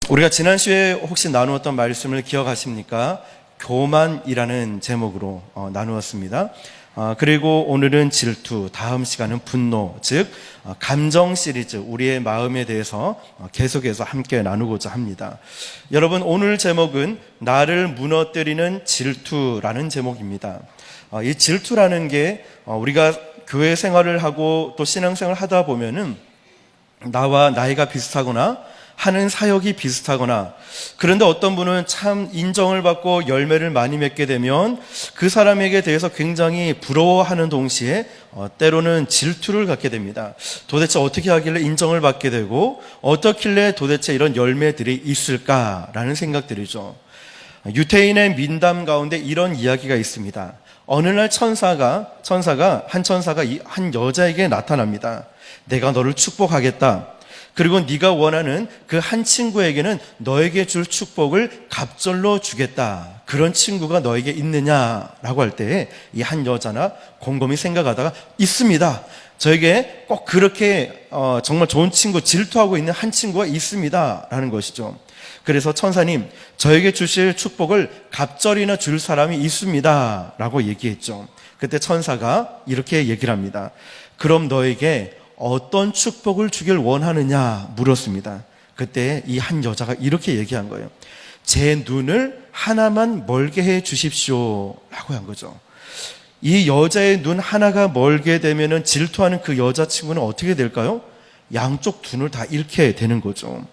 우리가 지난 시간에 혹시 나누었던 말씀을 기억하십니까? 교만이라는 제목으로 나누었습니다. 그리고 오늘은 질투, 다음 시간은 분노, 즉 감정 시리즈, 우리의 마음에 대해서 계속해서 함께 나누고자 합니다. 여러분, 오늘 제목은 나를 무너뜨리는 질투라는 제목입니다. 이 질투라는 게 우리가 교회 생활을 하고 또 신앙생활을 하다 보면은 나와 나이가 비슷하거나 하는 사역이 비슷하거나, 그런데 어떤 분은 참 인정을 받고 열매를 많이 맺게 되면 그 사람에게 대해서 굉장히 부러워하는 동시에 때로는 질투를 갖게 됩니다. 도대체 어떻게 하길래 인정을 받게 되고 어떻길래 도대체 이런 열매들이 있을까라는 생각들이죠. 유태인의 민담 가운데 이런 이야기가 있습니다. 어느 날 천사가 한 여자에게 나타납니다. 내가 너를 축복하겠다. 그리고 네가 원하는 그 한 친구에게는 너에게 줄 축복을 갑절로 주겠다. 그런 친구가 너에게 있느냐라고 할 때 이 한 여자나 곰곰이 생각하다가 있습니다. 저에게 꼭 그렇게 정말 좋은 친구, 질투하고 있는 한 친구가 있습니다 라는 것이죠. 그래서 천사님, 저에게 주실 축복을 갑절이나 줄 사람이 있습니다 라고 얘기했죠. 그때 천사가 이렇게 얘기를 합니다. 그럼 너에게 어떤 축복을 주길 원하느냐 물었습니다. 그때 이 한 여자가 이렇게 얘기한 거예요. 제 눈을 하나만 멀게 해 주십시오 라고 한 거죠. 이 여자의 눈 하나가 멀게 되면은 질투하는 그 여자친구는 어떻게 될까요? 양쪽 눈을 다 잃게 되는 거죠.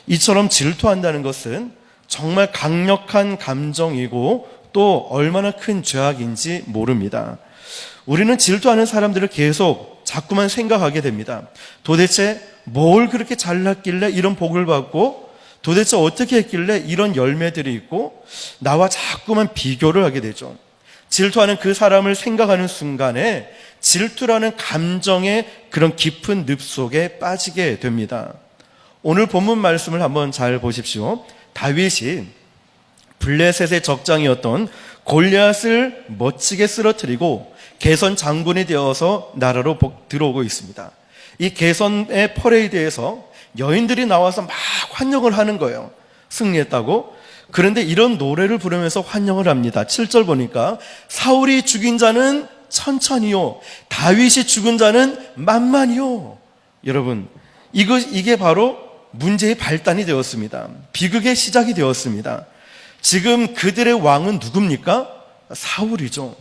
이처럼 질투한다는 것은 정말 강력한 감정이고 또 얼마나 큰 죄악인지 모릅니다. 우리는 질투하는 사람들을 계속 자꾸만 생각하게 됩니다. 도대체 뭘 그렇게 잘났길래 이런 복을 받고, 도대체 어떻게 했길래 이런 열매들이 있고, 나와 자꾸만 비교를 하게 되죠. 질투하는 그 사람을 생각하는 순간에 질투라는 감정의 그런 깊은 늪 속에 빠지게 됩니다. 오늘 본문 말씀을 한번 잘 보십시오. 다윗이 블레셋의 적장이었던 골리앗을 멋지게 쓰러뜨리고 개선 장군이 되어서 나라로 들어오고 있습니다. 이 개선의 퍼레이드에서 여인들이 나와서 막 환영을 하는 거예요. 승리했다고. 그런데 이런 노래를 부르면서 환영을 합니다. 7절 보니까 사울이 죽인 자는 천천히요, 다윗이 죽은 자는 만만히요. 여러분, 이게 바로 문제의 발단이 되었습니다. 비극의 시작이 되었습니다. 지금 그들의 왕은 누굽니까? 사울이죠.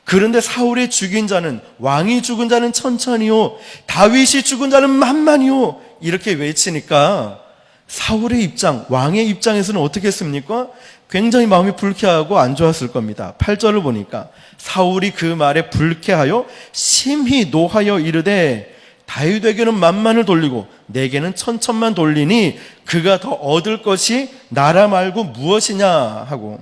그런데 사울이 죽인 자는, 왕이 죽은 자는 천천히요, 다윗이 죽은 자는 만만히요, 이렇게 외치니까 사울의 입장, 왕의 입장에서는 어떻게 했습니까? 굉장히 마음이 불쾌하고 안 좋았을 겁니다. 8절을 보니까 사울이 그 말에 불쾌하여 심히 노하여 이르되 다윗에게는 만만을 돌리고 내게는 천천만 돌리니 그가 더 얻을 것이 나라 말고 무엇이냐 하고,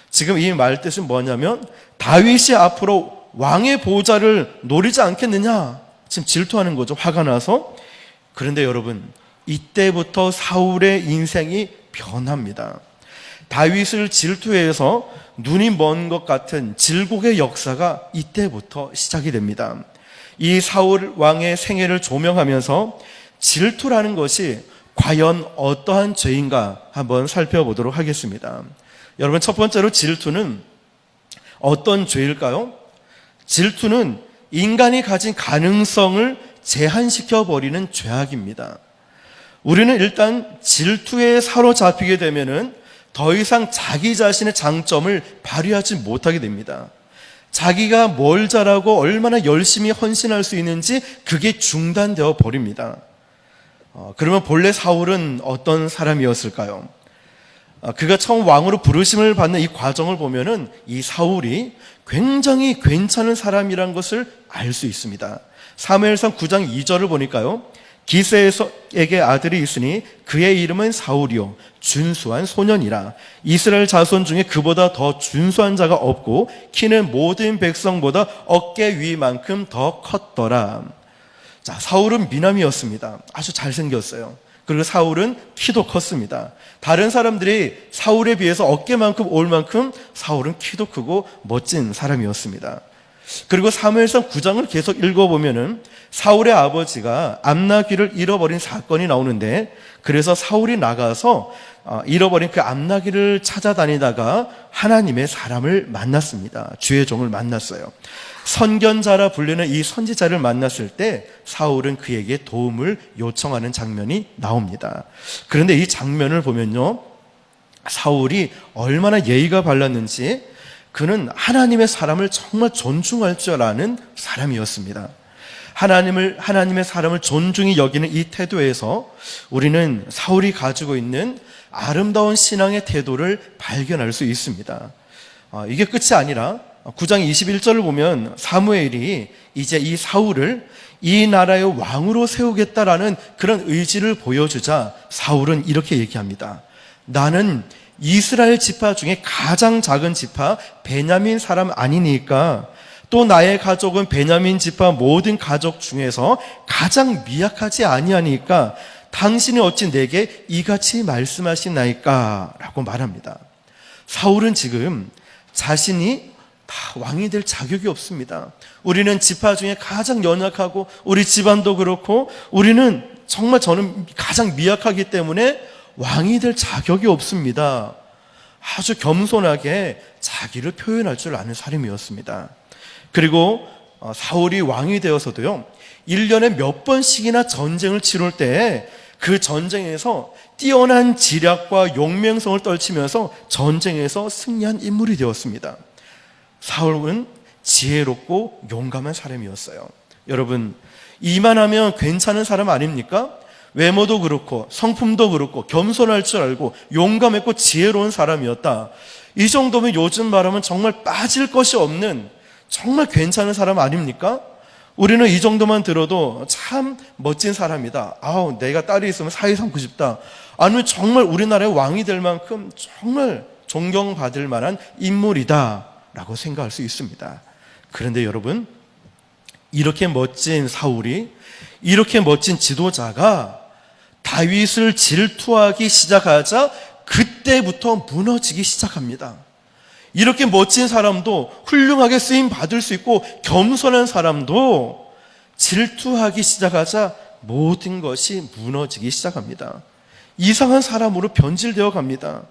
지금 이 말 뜻은 뭐냐면 다윗이 앞으로 왕의 보좌를 노리지 않겠느냐, 지금 질투하는 거죠. 화가 나서. 그런데 여러분, 이때부터 사울의 인생이 변합니다. 다윗을 질투해서 눈이 먼 것 같은 질곡의 역사가 이때부터 시작이 됩니다. 이 사울 왕의 생애를 조명하면서 질투라는 것이 과연 어떠한 죄인가 한번 살펴보도록 하겠습니다. 여러분, 첫 번째로 질투는 어떤 죄일까요? 질투는 인간이 가진 가능성을 제한시켜버리는 죄악입니다. 우리는 일단 질투에 사로잡히게 되면은 더 이상 자기 자신의 장점을 발휘하지 못하게 됩니다. 자기가 뭘 잘하고 얼마나 열심히 헌신할 수 있는지 그게 중단되어 버립니다. 그러면 본래 사울은 어떤 사람이었을까요? 그가 처음 왕으로 부르심을 받는 이 과정을 보면은 이 사울이 굉장히 괜찮은 사람이라는 것을 알 수 있습니다. 사무엘상 9장 2절을 보니까요, 기세에게 아들이 있으니 그의 이름은 사울이요 준수한 소년이라. 이스라엘 자손 중에 그보다 더 준수한 자가 없고 키는 모든 백성보다 어깨 위만큼 더 컸더라. 자, 사울은 미남이었습니다. 아주 잘생겼어요. 그리고 사울은 키도 컸습니다. 다른 사람들이 사울에 비해서 어깨만큼 올 만큼 사울은 키도 크고 멋진 사람이었습니다. 그리고 사무엘상 9장을 계속 읽어보면은 사울의 아버지가 암나귀를 잃어버린 사건이 나오는데, 그래서 사울이 나가서 잃어버린 그 암나귀를 찾아다니다가 하나님의 사람을 만났습니다. 주의 종을 만났어요. 선견자라 불리는 이 선지자를 만났을 때 사울은 그에게 도움을 요청하는 장면이 나옵니다. 그런데 이 장면을 보면요, 사울이 얼마나 예의가 발랐는지, 그는 하나님의 사람을 정말 존중할 줄 아는 사람이었습니다. 하나님의 사람을 존중히 여기는 이 태도에서 우리는 사울이 가지고 있는 아름다운 신앙의 태도를 발견할 수 있습니다. 이게 끝이 아니라 9장 21절을 보면 사무엘이 이제 이 사울을 이 나라의 왕으로 세우겠다라는 그런 의지를 보여주자 사울은 이렇게 얘기합니다. 나는 이스라엘 지파 중에 가장 작은 지파 베냐민 사람 아니니까, 또 나의 가족은 베냐민 지파 모든 가족 중에서 가장 미약하지 아니하니까 당신이 어찌 내게 이같이 말씀하시나이까? 라고 말합니다. 사울은 지금 자신이 다 왕이 될 자격이 없습니다. 우리는 지파 중에 가장 연약하고 우리 집안도 그렇고 우리는 정말 저는 가장 미약하기 때문에 왕이 될 자격이 없습니다. 아주 겸손하게 자기를 표현할 줄 아는 사람이었습니다. 그리고 사울이 왕이 되어서도요, 1년에 몇 번씩이나 전쟁을 치룰 때 그 전쟁에서 뛰어난 지략과 용맹성을 떨치면서 전쟁에서 승리한 인물이 되었습니다. 사울은 지혜롭고 용감한 사람이었어요. 여러분, 이만하면 괜찮은 사람 아닙니까? 외모도 그렇고 성품도 그렇고 겸손할 줄 알고 용감했고 지혜로운 사람이었다. 이 정도면 요즘 말하면 정말 빠질 것이 없는 정말 괜찮은 사람 아닙니까? 우리는 이 정도만 들어도 참 멋진 사람이다. 아우, 내가 딸이 있으면 사위 삼고 싶다. 아니면 정말 우리나라의 왕이 될 만큼 정말 존경받을 만한 인물이다 라고 생각할 수 있습니다. 그런데 여러분, 이렇게 멋진 사울이, 이렇게 멋진 지도자가 다윗을 질투하기 시작하자 그때부터 무너지기 시작합니다. 이렇게 멋진 사람도, 훌륭하게 쓰임 받을 수 있고 겸손한 사람도 질투하기 시작하자 모든 것이 무너지기 시작합니다. 이상한 사람으로 변질되어 갑니다.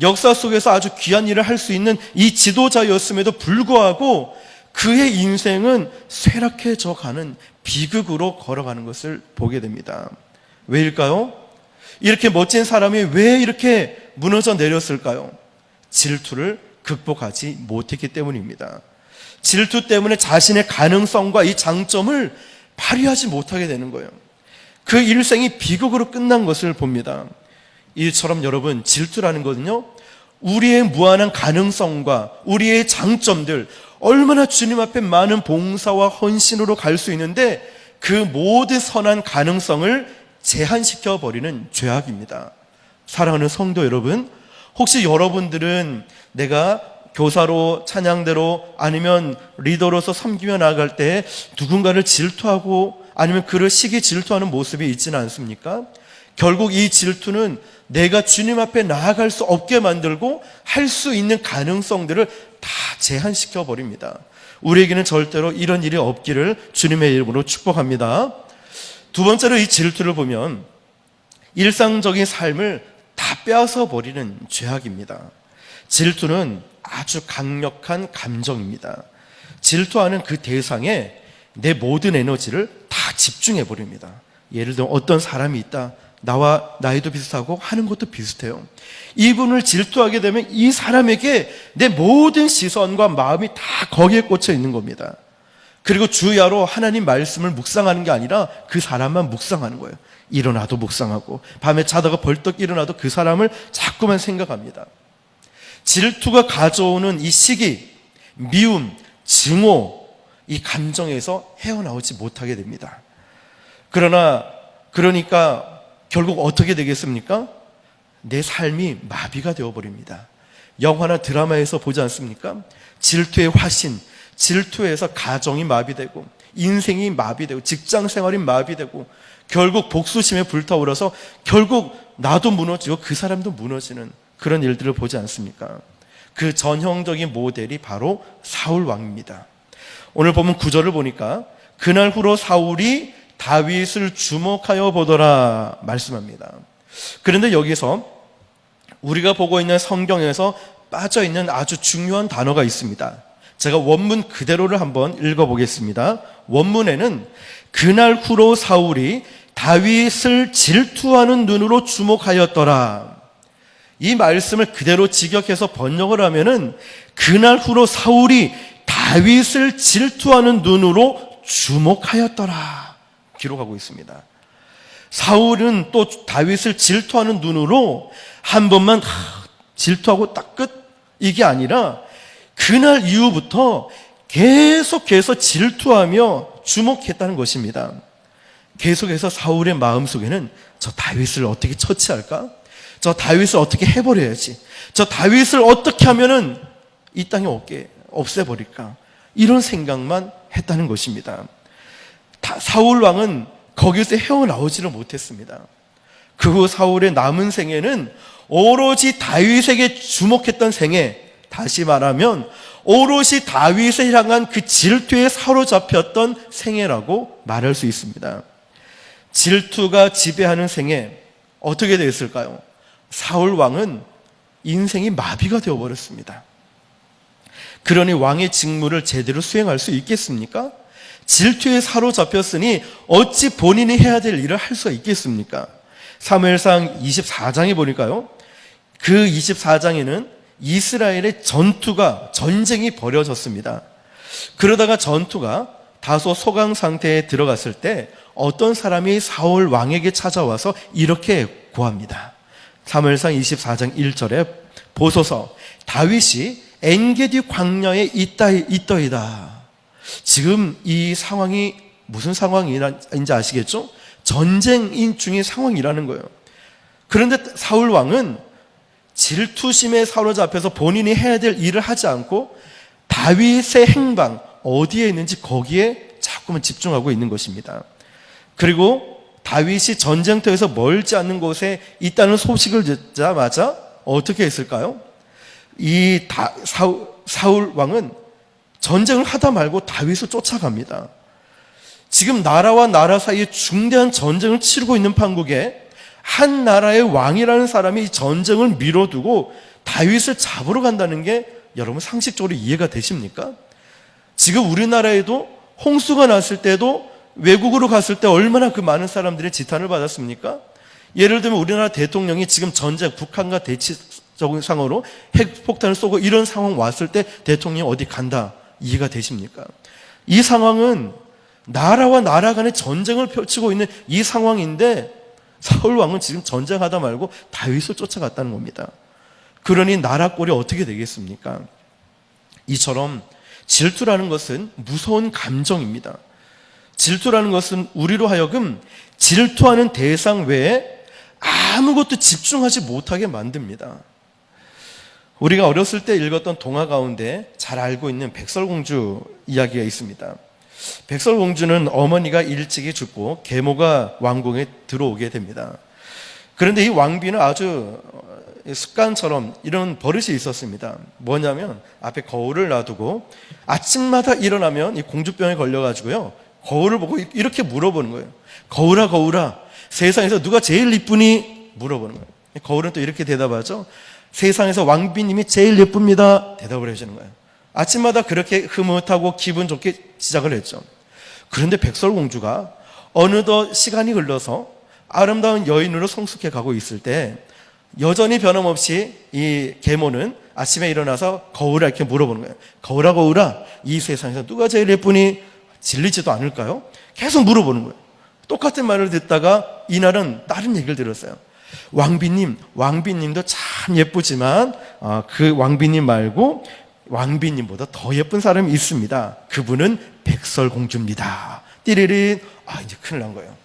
역사 속에서 아주 귀한 일을 할 수 있는 이 지도자였음에도 불구하고 그의 인생은 쇠락해져 가는 비극으로 걸어가는 것을 보게 됩니다. 왜일까요? 이렇게 멋진 사람이 왜 이렇게 무너져 내렸을까요? 질투를 극복하지 못했기 때문입니다. 질투 때문에 자신의 가능성과 이 장점을 발휘하지 못하게 되는 거예요. 그 일생이 비극으로 끝난 것을 봅니다. 이처럼 여러분, 질투라는 것은요, 우리의 무한한 가능성과 우리의 장점들, 얼마나 주님 앞에 많은 봉사와 헌신으로 갈 수 있는데 그 모든 선한 가능성을 제한시켜 버리는 죄악입니다. 사랑하는 성도 여러분, 혹시 여러분들은 내가 교사로, 찬양대로, 아니면 리더로서 섬기며 나아갈 때 누군가를 질투하고 아니면 그를 시기 질투하는 모습이 있지는 않습니까? 결국 이 질투는 내가 주님 앞에 나아갈 수 없게 만들고 할 수 있는 가능성들을 다 제한시켜 버립니다. 우리에게는 절대로 이런 일이 없기를 주님의 이름으로 축복합니다. 두 번째로 이 질투를 보면 일상적인 삶을 다 빼앗아 버리는 죄악입니다. 질투는 아주 강력한 감정입니다. 질투하는 그 대상에 내 모든 에너지를 다 집중해 버립니다. 예를 들어 어떤 사람이 있다. 나와 나이도 비슷하고 하는 것도 비슷해요. 이분을 질투하게 되면 이 사람에게 내 모든 시선과 마음이 다 거기에 꽂혀 있는 겁니다. 그리고 주야로 하나님 말씀을 묵상하는 게 아니라 그 사람만 묵상하는 거예요. 일어나도 묵상하고 밤에 자다가 벌떡 일어나도 그 사람을 자꾸만 생각합니다. 질투가 가져오는 이 시기, 미움, 증오, 이 감정에서 헤어나오지 못하게 됩니다. 그러니까 결국 어떻게 되겠습니까? 내 삶이 마비가 되어버립니다. 영화나 드라마에서 보지 않습니까? 질투의 화신, 질투에서 가정이 마비되고 인생이 마비되고 직장 생활이 마비되고 결국 복수심에 불타오르서 결국 나도 무너지고 그 사람도 무너지는 그런 일들을 보지 않습니까? 그 전형적인 모델이 바로 사울 왕입니다. 오늘 보면 9절을 보니까 그날 후로 사울이 다윗을 주목하여 보더라 말씀합니다. 그런데 여기서 우리가 보고 있는 성경에서 빠져있는 아주 중요한 단어가 있습니다. 제가 원문 그대로를 한번 읽어보겠습니다. 원문에는 그날 후로 사울이 다윗을 질투하는 눈으로 주목하였더라. 이 말씀을 그대로 직역해서 번역을 하면은 그날 후로 사울이 다윗을 질투하는 눈으로 주목하였더라 기록하고 있습니다. 사울은 또 다윗을 질투하는 눈으로 한 번만 질투하고 딱 끝, 이게 아니라 그날 이후부터 계속해서 질투하며 주목했다는 것입니다. 계속해서 사울의 마음속에는 저 다윗을 어떻게 처치할까? 저 다윗을 어떻게 해버려야지? 저 다윗을 어떻게 하면은 이 땅에 없애버릴까? 이런 생각만 했다는 것입니다. 사울 왕은 거기서 헤어나오지를 못했습니다. 그 후 사울의 남은 생애는 오로지 다윗에게 주목했던 생애, 다시 말하면 오롯이 다윗을 향한 그 질투에 사로잡혔던 생애라고 말할 수 있습니다. 질투가 지배하는 생애, 어떻게 되었을까요? 사울 왕은 인생이 마비가 되어버렸습니다. 그러니 왕의 직무를 제대로 수행할 수 있겠습니까? 질투에 사로잡혔으니 어찌 본인이 해야 될 일을 할 수가 있겠습니까? 사무엘상 24장에 보니까요, 그 24장에는 이스라엘의 전쟁이 벌어졌습니다. 그러다가 전투가 다소 소강 상태에 들어갔을 때 어떤 사람이 사울 왕에게 찾아와서 이렇게 고합니다. 사무엘상 24장 1절에 보소서 다윗이 엔게디 광야에 있더이다. 지금 이 상황이 무슨 상황인지 아시겠죠? 전쟁인 중의 상황이라는 거예요. 그런데 사울 왕은 질투심에 사로잡혀서 본인이 해야 될 일을 하지 않고 다윗의 행방, 어디에 있는지 거기에 자꾸만 집중하고 있는 것입니다. 그리고 다윗이 전쟁터에서 멀지 않는 곳에 있다는 소식을 듣자마자 어떻게 했을까요? 사울 왕은 전쟁을 하다 말고 다윗을 쫓아갑니다. 지금 나라와 나라 사이에 중대한 전쟁을 치르고 있는 판국에 한 나라의 왕이라는 사람이 이 전쟁을 미뤄두고 다윗을 잡으러 간다는 게 여러분 상식적으로 이해가 되십니까? 지금 우리나라에도 홍수가 났을 때도 외국으로 갔을 때 얼마나 그 많은 사람들의 지탄을 받았습니까? 예를 들면 우리나라 대통령이 지금 전쟁, 북한과 대치적인 상황으로 핵폭탄을 쏘고 이런 상황 왔을 때 대통령이 어디 간다, 이해가 되십니까? 이 상황은 나라와 나라 간의 전쟁을 펼치고 있는 이 상황인데 사울 왕은 지금 전쟁하다 말고 다윗을 쫓아갔다는 겁니다. 그러니 나라 꼴이 어떻게 되겠습니까? 이처럼 질투라는 것은 무서운 감정입니다. 질투라는 것은 우리로 하여금 질투하는 대상 외에 아무것도 집중하지 못하게 만듭니다. 우리가 어렸을 때 읽었던 동화 가운데 잘 알고 있는 백설공주 이야기가 있습니다. 백설공주는 어머니가 일찍이 죽고 계모가 왕궁에 들어오게 됩니다. 그런데 이 왕비는 아주 습관처럼 이런 버릇이 있었습니다. 뭐냐면 앞에 거울을 놔두고 아침마다 일어나면 이 공주병에 걸려가지고요, 거울을 보고 이렇게 물어보는 거예요. 거울아 거울아, 세상에서 누가 제일 이쁘니? 물어보는 거예요. 거울은 또 이렇게 대답하죠. 세상에서 왕비님이 제일 예쁩니다. 대답을 해주는 거예요. 아침마다 그렇게 흐뭇하고 기분 좋게 시작을 했죠. 그런데 백설공주가 어느덧 시간이 흘러서 아름다운 여인으로 성숙해 가고 있을 때 여전히 변함없이 이 계모는 아침에 일어나서 거울아 이렇게 물어보는 거예요. 거울아 거울아, 이 세상에서 누가 제일 예쁘니? 질리지도 않을까요? 계속 물어보는 거예요. 똑같은 말을 듣다가 이날은 다른 얘기를 들었어요. 왕비님도 참 예쁘지만 그 왕비님 말고 왕비님보다 더 예쁜 사람이 있습니다. 그분은 백설공주입니다. 띠리리. 이제 큰일 난 거예요.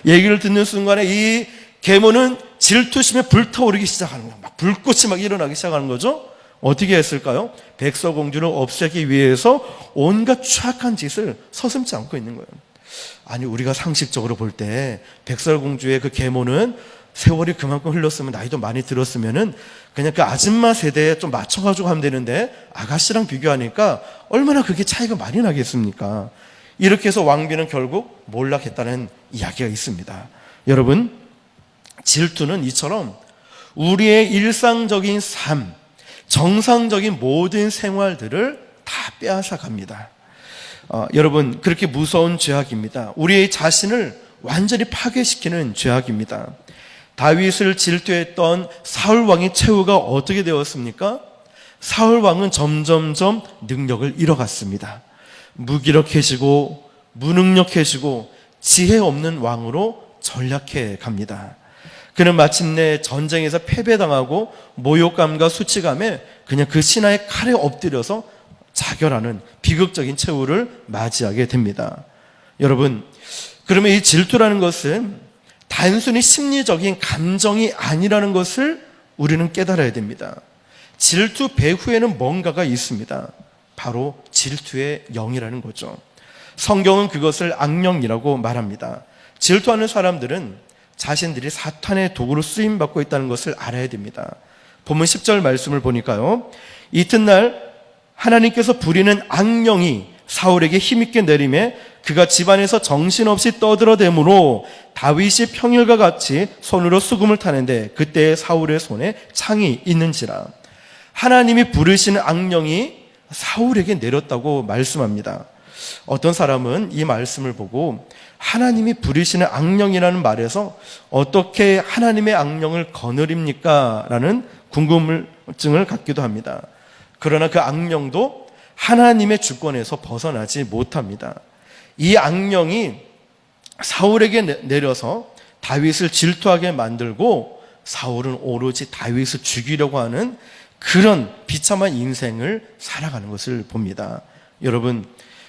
얘기를 듣는 순간에 이 계모는 질투심에 불타오르기 시작하는 거예요. 막 불꽃이 막 일어나기 시작하는 거죠. 어떻게 했을까요? 백설공주를 없애기 위해서 온갖 추악한 짓을 서슴지 않고 있는 거예요. 아니, 우리가 상식적으로 볼 때 백설공주의 그 계모는 세월이 그만큼 흘렀으면 나이도 많이 들었으면은 그냥 그 아줌마 세대에 좀 맞춰가지고 하면 되는데 아가씨랑 비교하니까 얼마나 그게 차이가 많이 나겠습니까? 이렇게 해서 왕비는 결국 몰락했다는 이야기가 있습니다. 여러분, 질투는 이처럼 우리의 일상적인 삶, 정상적인 모든 생활들을 다 빼앗아 갑니다. 여러분, 그렇게 무서운 죄악입니다. 우리의 자신을 완전히 파괴시키는 죄악입니다. 다윗을 질투했던 사울 왕의 최후가 어떻게 되었습니까? 사울 왕은 점점점 능력을 잃어갔습니다. 무기력해지고 무능력해지고 지혜 없는 왕으로 전락해 갑니다. 그는 마침내 전쟁에서 패배당하고 모욕감과 수치감에 그냥 그 신하의 칼에 엎드려서 자결하는 비극적인 최후를 맞이하게 됩니다. 여러분, 그러면 이 질투라는 것은 단순히 심리적인 감정이 아니라는 것을 우리는 깨달아야 됩니다. 질투 배후에는 뭔가가 있습니다. 바로 질투의 영이라는 거죠. 성경은 그것을 악령이라고 말합니다. 질투하는 사람들은 자신들이 사탄의 도구로 쓰임받고 있다는 것을 알아야 됩니다. 본문 10절 말씀을 보니까요, 이튿날 하나님께서 부리는 악령이 사울에게 힘있게 내림에 그가 집안에서 정신없이 떠들어대므로 다윗이 평일과 같이 손으로 수금을 타는데 그때 사울의 손에 창이 있는지라. 하나님이 부르시는 악령이 사울에게 내렸다고 말씀합니다. 어떤 사람은 이 말씀을 보고 하나님이 부리시는 악령이라는 말에서 어떻게 하나님의 악령을 거느립니까? 라는 궁금증을 갖기도 합니다. 그러나 그 악령도 하나님의 주권에서 벗어나지 못합니다. 이 악령이 사울에게 내려서 다윗을 질투하게 만들고 사울은 오로지 다윗을 죽이려고 하는 그런 비참한 인생을 살아가는 것을 봅니다. 여러분,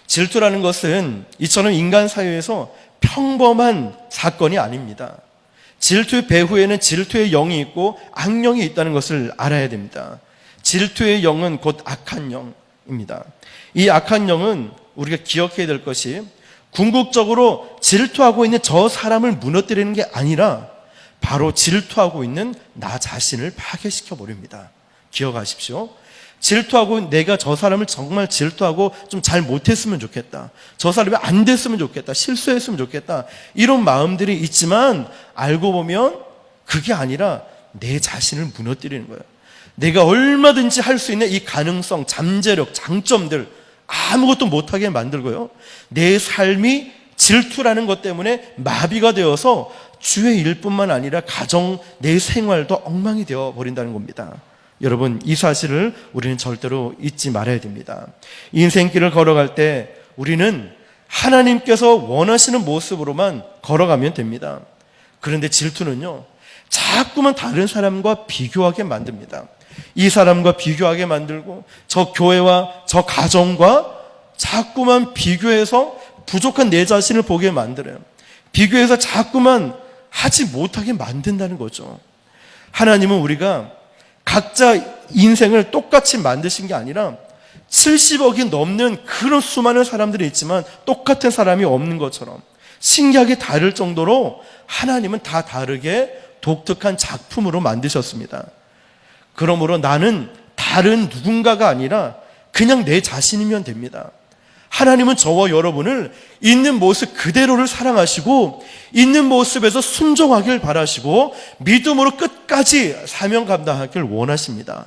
질투라는 것은 이처럼 인간 사회에서 평범한 사건이 아닙니다. 질투의 배후에는 질투의 영이 있고 악령이 있다는 것을 알아야 됩니다. 질투의 영은 곧 악한 영입니다. 이 악한 영은 우리가 기억해야 될 것이 궁극적으로 질투하고 있는 저 사람을 무너뜨리는 게 아니라 바로 질투하고 있는 나 자신을 파괴시켜 버립니다. 기억하십시오. 질투하고 내가 저 사람을 정말 질투하고 좀 잘 못했으면 좋겠다. 저 사람이 안 됐으면 좋겠다. 실수했으면 좋겠다. 이런 마음들이 있지만 알고 보면 그게 아니라 내 자신을 무너뜨리는 거예요. 내가 얼마든지 할 수 있는 이 가능성, 잠재력, 장점들 아무것도 못하게 만들고요. 내 삶이 질투라는 것 때문에 마비가 되어서 주의 일뿐만 아니라 가정, 내 생활도 엉망이 되어버린다는 겁니다. 여러분, 이 사실을 우리는 절대로 잊지 말아야 됩니다. 인생길을 걸어갈 때 우리는 하나님께서 원하시는 모습으로만 걸어가면 됩니다. 그런데 질투는요, 자꾸만 다른 사람과 비교하게 만듭니다. 이 사람과 비교하게 만들고 저 교회와 저 가정과 자꾸만 비교해서 부족한 내 자신을 보게 만들어요. 비교해서 자꾸만 하지 못하게 만든다는 거죠. 하나님은 우리가 각자 인생을 똑같이 만드신 게 아니라 70억이 넘는 그런 수많은 사람들이 있지만 똑같은 사람이 없는 것처럼 신기하게 다를 정도로 하나님은 다 다르게 독특한 작품으로 만드셨습니다. 그러므로 나는 다른 누군가가 아니라 그냥 내 자신이면 됩니다. 하나님은 저와 여러분을 있는 모습 그대로를 사랑하시고 있는 모습에서 순종하길 바라시고 믿음으로 끝까지 사명 감당하길 원하십니다.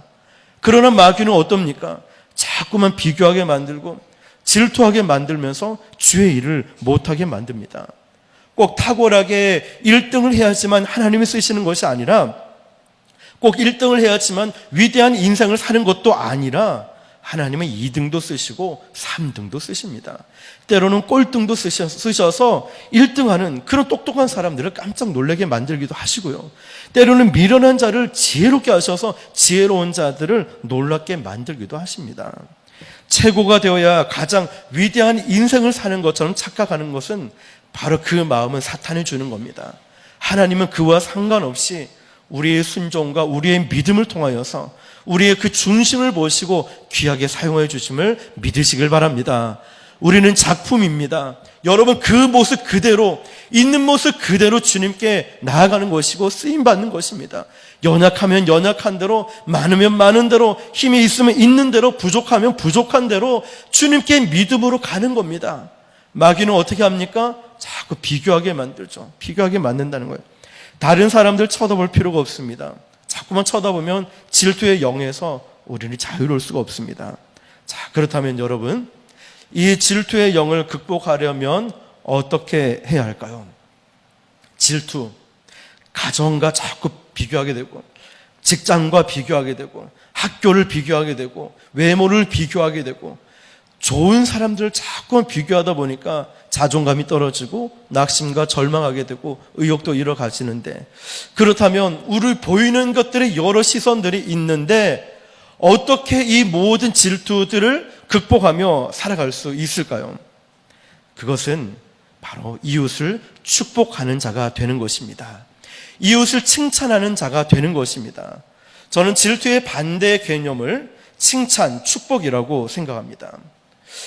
그러나 마귀는 어떻습니까? 자꾸만 비교하게 만들고 질투하게 만들면서 주의 일을 못하게 만듭니다. 꼭 탁월하게 1등을 해야지만 하나님이 쓰시는 것이 아니라 꼭 1등을 해야지만 위대한 인생을 사는 것도 아니라 하나님은 2등도 쓰시고 3등도 쓰십니다. 때로는 꼴등도 쓰셔서 1등하는 그런 똑똑한 사람들을 깜짝 놀라게 만들기도 하시고요. 때로는 미련한 자를 지혜롭게 하셔서 지혜로운 자들을 놀랍게 만들기도 하십니다. 최고가 되어야 가장 위대한 인생을 사는 것처럼 착각하는 것은 바로 그 마음은 사탄이 주는 겁니다. 하나님은 그와 상관없이 우리의 순종과 우리의 믿음을 통하여서 우리의 그 중심을 보시고 귀하게 사용해 주심을 믿으시길 바랍니다. 우리는 작품입니다. 여러분, 그 모습 그대로, 있는 모습 그대로 주님께 나아가는 것이고 쓰임받는 것입니다. 연약하면 연약한 대로, 많으면 많은 대로, 힘이 있으면 있는 대로, 부족하면 부족한 대로 주님께 믿음으로 가는 겁니다. 마귀는 어떻게 합니까? 자꾸 비교하게 만들죠. 비교하게 만든다는 거예요. 다른 사람들 쳐다볼 필요가 없습니다. 자꾸만 쳐다보면 질투의 영에서 우리는 자유로울 수가 없습니다. 자, 그렇다면 여러분, 이 질투의 영을 극복하려면 어떻게 해야 할까요? 질투, 가정과 자꾸 비교하게 되고, 직장과 비교하게 되고, 학교를 비교하게 되고, 외모를 비교하게 되고, 좋은 사람들을 자꾸 비교하다 보니까 자존감이 떨어지고 낙심과 절망하게 되고 의욕도 잃어가시는데, 그렇다면 우리 보이는 것들의 여러 시선들이 있는데 어떻게 이 모든 질투들을 극복하며 살아갈 수 있을까요? 그것은 바로 이웃을 축복하는 자가 되는 것입니다. 이웃을 칭찬하는 자가 되는 것입니다. 저는 질투의 반대 개념을 칭찬, 축복이라고 생각합니다.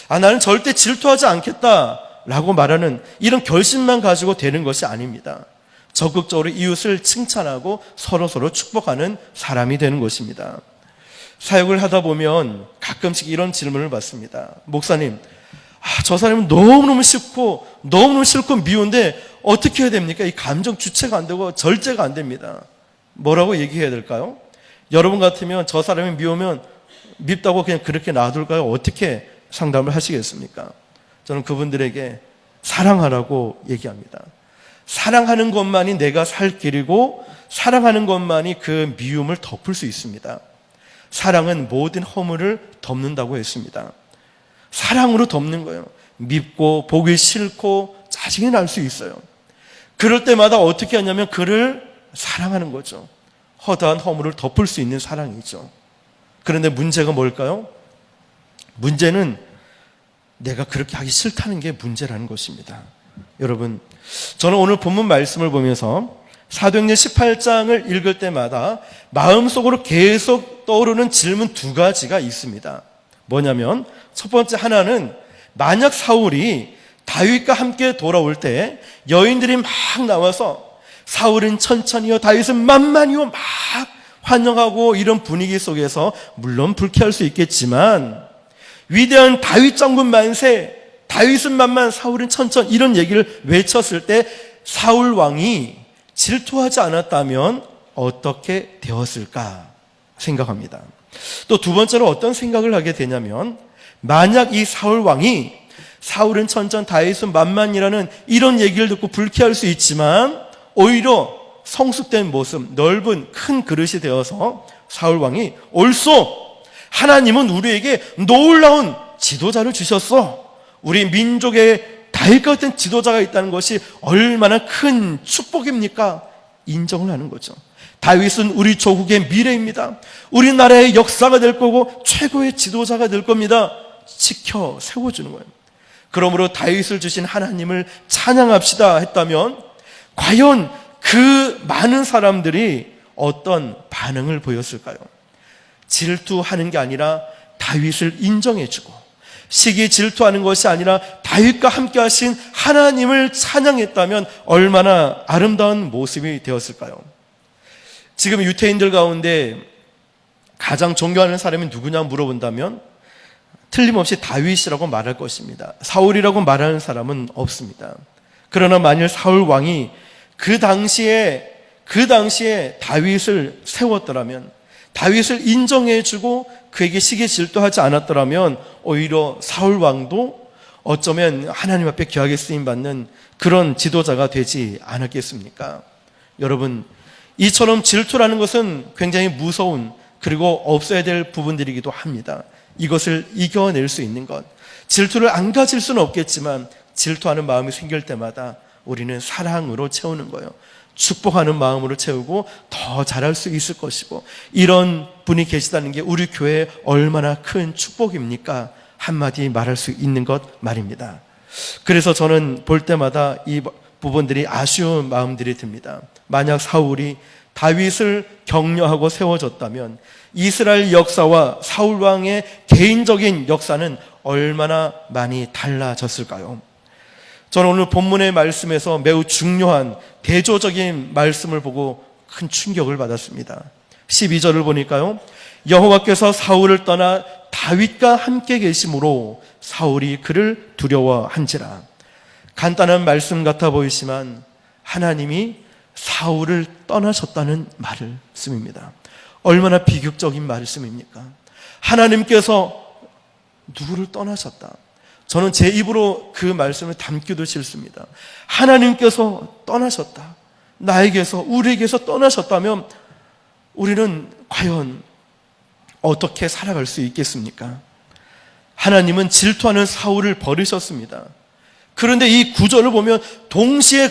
나는 절대 질투하지 않겠다라고 말하는 이런 결심만 가지고 되는 것이 아닙니다. 적극적으로 이웃을 칭찬하고 서로 축복하는 사람이 되는 것입니다. 사역을 하다 보면 가끔씩 이런 질문을 받습니다. 목사님, 저 사람은 너무너무 싫고 미운데 어떻게 해야 됩니까? 이 감정 주체가 안 되고 절제가 안 됩니다. 뭐라고 얘기해야 될까요? 여러분 같으면 저 사람이 미우면 밉다고 그냥 그렇게 놔둘까요? 어떻게 상담을 하시겠습니까? 저는 그분들에게 사랑하라고 얘기합니다. 사랑하는 것만이 내가 살 길이고 사랑하는 것만이 그 미움을 덮을 수 있습니다. 사랑은 모든 허물을 덮는다고 했습니다. 사랑으로 덮는 거예요. 밉고 보기 싫고 짜증이 날 수 있어요. 그럴 때마다 어떻게 하냐면 그를 사랑하는 거죠. 허다한 허물을 덮을 수 있는 사랑이죠. 그런데 문제가 뭘까요? 문제는 내가 그렇게 하기 싫다는 게 문제라는 것입니다. 여러분, 저는 오늘 본문 말씀을 보면서 사도행전 18장을 읽을 때마다 마음속으로 계속 떠오르는 질문 두 가지가 있습니다. 뭐냐면 첫 번째 하나는, 만약 사울이 다윗과 함께 돌아올 때 여인들이 막 나와서 사울은 천천히요 다윗은 만만히요 막 환영하고 이런 분위기 속에서 물론 불쾌할 수 있겠지만 위대한 다윗 장군 만세, 다윗은 만만, 사울은 천천, 이런 얘기를 외쳤을 때 사울 왕이 질투하지 않았다면 어떻게 되었을까 생각합니다. 또 두 번째로 어떤 생각을 하게 되냐면, 만약 이 사울 왕이 사울은 천천, 다윗은 만만이라는 이런 얘기를 듣고 불쾌할 수 있지만 오히려 성숙된 모습, 넓은 큰 그릇이 되어서 사울 왕이 옳소, 하나님은 우리에게 놀라운 지도자를 주셨어, 우리 민족에 다윗 같은 지도자가 있다는 것이 얼마나 큰 축복입니까? 인정을 하는 거죠. 다윗은 우리 조국의 미래입니다. 우리나라의 역사가 될 거고 최고의 지도자가 될 겁니다. 지켜 세워주는 거예요. 그러므로 다윗을 주신 하나님을 찬양합시다 했다면 과연 그 많은 사람들이 어떤 반응을 보였을까요? 질투하는 게 아니라 다윗을 인정해주고, 시기 질투하는 것이 아니라 다윗과 함께 하신 하나님을 찬양했다면 얼마나 아름다운 모습이 되었을까요? 지금 유태인들 가운데 가장 존경하는 사람이 누구냐 물어본다면 틀림없이 다윗이라고 말할 것입니다. 사울이라고 말하는 사람은 없습니다. 그러나 만일 사울 왕이 그 당시에 다윗을 세웠더라면, 다윗을 인정해주고 그에게 시기 질투하지 않았더라면 오히려 사울 왕도 어쩌면 하나님 앞에 귀하게 쓰임받는 그런 지도자가 되지 않았겠습니까? 여러분, 이처럼 질투라는 것은 굉장히 무서운, 그리고 없어야 될 부분들이기도 합니다. 이것을 이겨낼 수 있는 것, 질투를 안 가질 수는 없겠지만 질투하는 마음이 생길 때마다 우리는 사랑으로 채우는 거예요. 축복하는 마음으로 채우고 더 잘할 수 있을 것이고, 이런 분이 계시다는 게 우리 교회에 얼마나 큰 축복입니까? 한마디 말할 수 있는 것 말입니다. 그래서 저는 볼 때마다 이 부분들이 아쉬운 마음들이 듭니다. 만약 사울이 다윗을 격려하고 세워줬다면 이스라엘 역사와 사울 왕의 개인적인 역사는 얼마나 많이 달라졌을까요? 저는 오늘 본문의 말씀에서 매우 중요한 대조적인 말씀을 보고 큰 충격을 받았습니다. 12절을 보니까요, 여호와께서 사울을 떠나 다윗과 함께 계심으로 사울이 그를 두려워한지라. 간단한 말씀 같아 보이지만 하나님이 사울을 떠나셨다는 말씀입니다. 얼마나 비극적인 말씀입니까? 하나님께서 누구를 떠나셨다. 저는 제 입으로 그 말씀을 담기도 싫습니다. 하나님께서 떠나셨다. 나에게서, 우리에게서 떠나셨다면 우리는 과연 어떻게 살아갈 수 있겠습니까? 하나님은 질투하는 사울을 버리셨습니다. 그런데 이 구절을 보면 동시에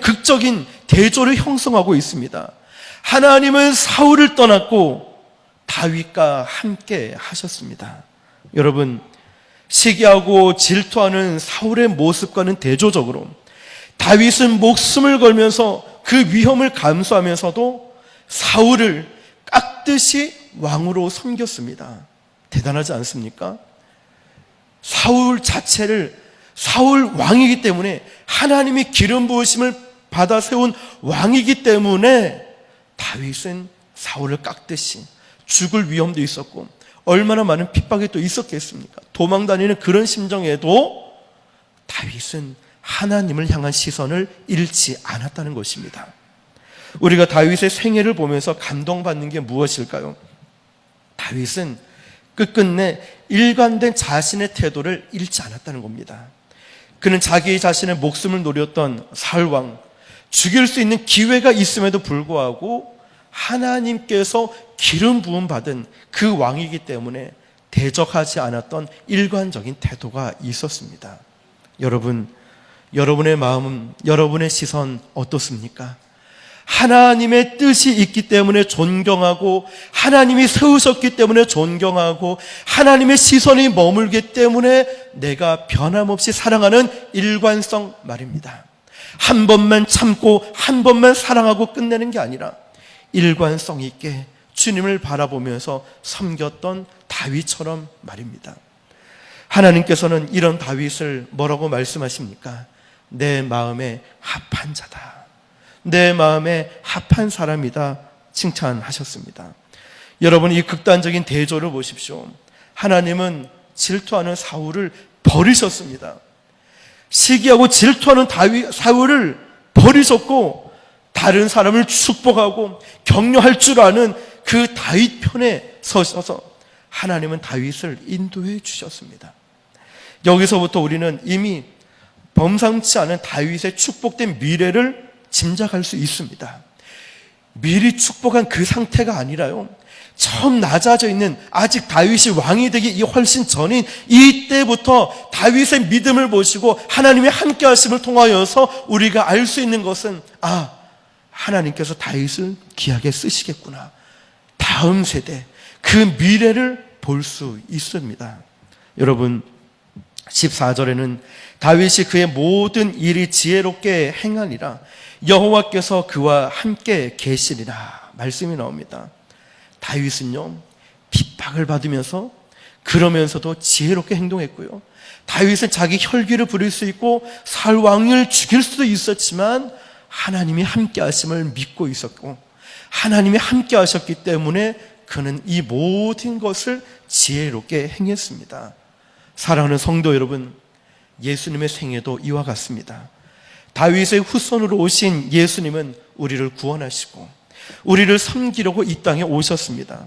극적인 대조를 형성하고 있습니다. 하나님은 사울을 떠났고 다윗과 함께 하셨습니다. 여러분, 시기하고 질투하는 사울의 모습과는 대조적으로 다윗은 목숨을 걸면서 그 위험을 감수하면서도 사울을 깍듯이 왕으로 섬겼습니다. 대단하지 않습니까? 사울 자체를, 사울 왕이기 때문에, 하나님이 기름 부으심을 받아 세운 왕이기 때문에 다윗은 사울을 깎듯이, 죽을 위험도 있었고 얼마나 많은 핍박이 또 있었겠습니까? 도망다니는 그런 심정에도 다윗은 하나님을 향한 시선을 잃지 않았다는 것입니다. 우리가 다윗의 생애를 보면서 감동받는 게 무엇일까요? 다윗은 끝끝내 일관된 자신의 태도를 잃지 않았다는 겁니다. 그는 자기 자신의 목숨을 노렸던 사울왕, 죽일 수 있는 기회가 있음에도 불구하고 하나님께서 기름 부음 받은 그 왕이기 때문에 대적하지 않았던 일관적인 태도가 있었습니다. 여러분, 여러분의 마음은, 여러분의 시선 어떻습니까? 하나님의 뜻이 있기 때문에 존경하고, 하나님이 세우셨기 때문에 존경하고, 하나님의 시선이 머물기 때문에 내가 변함없이 사랑하는 일관성 말입니다. 한 번만 참고 한 번만 사랑하고 끝내는 게 아니라 일관성 있게 주님을 바라보면서 섬겼던 다윗처럼 말입니다. 하나님께서는 이런 다윗을 뭐라고 말씀하십니까? 내 마음에 합한 자다, 내 마음에 합한 사람이다 칭찬하셨습니다. 여러분, 이 극단적인 대조를 보십시오. 하나님은 질투하는 사울을 버리셨습니다. 시기하고 질투하는 사울을 버리셨고 다른 사람을 축복하고 격려할 줄 아는 그 다윗 편에 서셔서 하나님은 다윗을 인도해 주셨습니다. 여기서부터 우리는 이미 범상치 않은 다윗의 축복된 미래를 짐작할 수 있습니다. 미리 축복한 그 상태가 아니라요, 처음 낮아져 있는, 아직 다윗이 왕이 되기 훨씬 전인 이때부터 다윗의 믿음을 보시고 하나님의 함께 하심을 통하여서 우리가 알 수 있는 것은, 하나님께서 다윗을 귀하게 쓰시겠구나, 다음 세대 그 미래를 볼 수 있습니다. 여러분, 14절에는 다윗이 그의 모든 일이 지혜롭게 행하니라, 여호와께서 그와 함께 계시리라 말씀이 나옵니다. 다윗은요, 핍박을 받으면서 그러면서도 지혜롭게 행동했고요, 다윗은 자기 혈기를 부릴 수 있고 사울 왕을 죽일 수도 있었지만 하나님이 함께 하심을 믿고 있었고, 하나님이 함께 하셨기 때문에 그는 이 모든 것을 지혜롭게 행했습니다. 사랑하는 성도 여러분, 예수님의 생애도 이와 같습니다. 다윗의 후손으로 오신 예수님은 우리를 구원하시고 우리를 섬기려고 이 땅에 오셨습니다.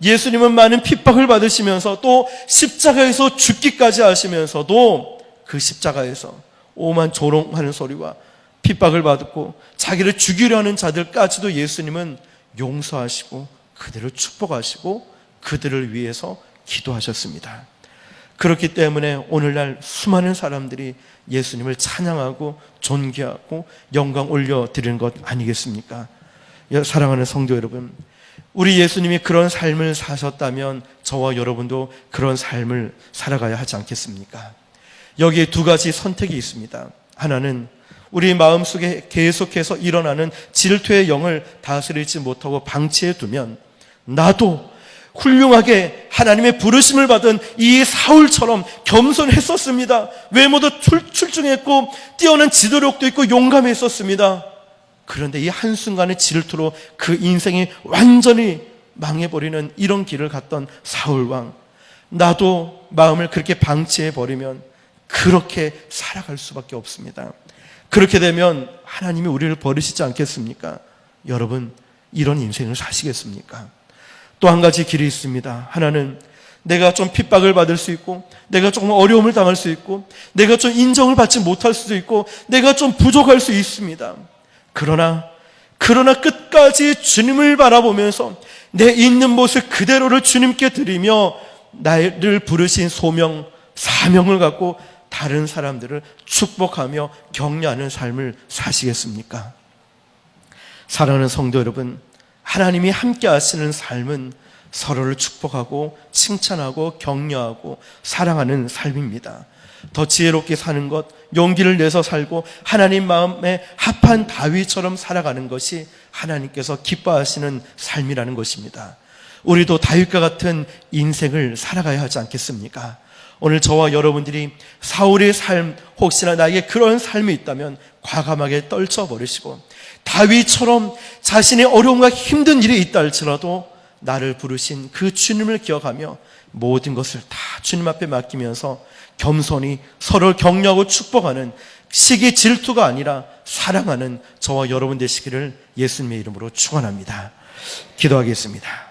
예수님은 많은 핍박을 받으시면서 또 십자가에서 죽기까지 하시면서도 그 십자가에서 오만 조롱하는 소리와 핍박을 받고 자기를 죽이려 하는 자들까지도 예수님은 용서하시고 그들을 축복하시고 그들을 위해서 기도하셨습니다. 그렇기 때문에 오늘날 수많은 사람들이 예수님을 찬양하고 존귀하고 영광 올려드리는 것 아니겠습니까? 사랑하는 성도 여러분, 우리 예수님이 그런 삶을 사셨다면 저와 여러분도 그런 삶을 살아가야 하지 않겠습니까? 여기에 두 가지 선택이 있습니다. 하나는 우리 마음속에 계속해서 일어나는 질투의 영을 다스리지 못하고 방치해 두면 나도 훌륭하게 하나님의 부르심을 받은 이 사울처럼 겸손했었습니다. 외모도 출중했고 뛰어난 지도력도 있고 용감했었습니다. 그런데 이 한순간의 질투로 그 인생이 완전히 망해버리는 이런 길을 갔던 사울왕, 나도 마음을 그렇게 방치해버리면 그렇게 살아갈 수밖에 없습니다. 그렇게 되면 하나님이 우리를 버리시지 않겠습니까? 여러분, 이런 인생을 사시겠습니까? 또 한 가지 길이 있습니다. 하나는 내가 좀 핍박을 받을 수 있고, 내가 조금 어려움을 당할 수 있고, 내가 좀 인정을 받지 못할 수도 있고, 내가 좀 부족할 수 있습니다. 그러나 끝까지 주님을 바라보면서 내 있는 모습 그대로를 주님께 드리며 나를 부르신 소명, 사명을 갖고 다른 사람들을 축복하며 격려하는 삶을 사시겠습니까? 사랑하는 성도 여러분, 하나님이 함께 하시는 삶은 서로를 축복하고 칭찬하고 격려하고 사랑하는 삶입니다. 더 지혜롭게 사는 것, 용기를 내서 살고 하나님 마음에 합한 다윗처럼 살아가는 것이 하나님께서 기뻐하시는 삶이라는 것입니다. 우리도 다윗과 같은 인생을 살아가야 하지 않겠습니까? 오늘 저와 여러분들이 사울의 삶, 혹시나 나에게 그런 삶이 있다면 과감하게 떨쳐버리시고 다윗처럼 자신의 어려움과 힘든 일이 있다 할지라도 나를 부르신 그 주님을 기억하며 모든 것을 다 주님 앞에 맡기면서 겸손히 서로를 격려하고 축복하는, 시기 질투가 아니라 사랑하는 저와 여러분 되시기를 예수님의 이름으로 축원합니다. 기도하겠습니다.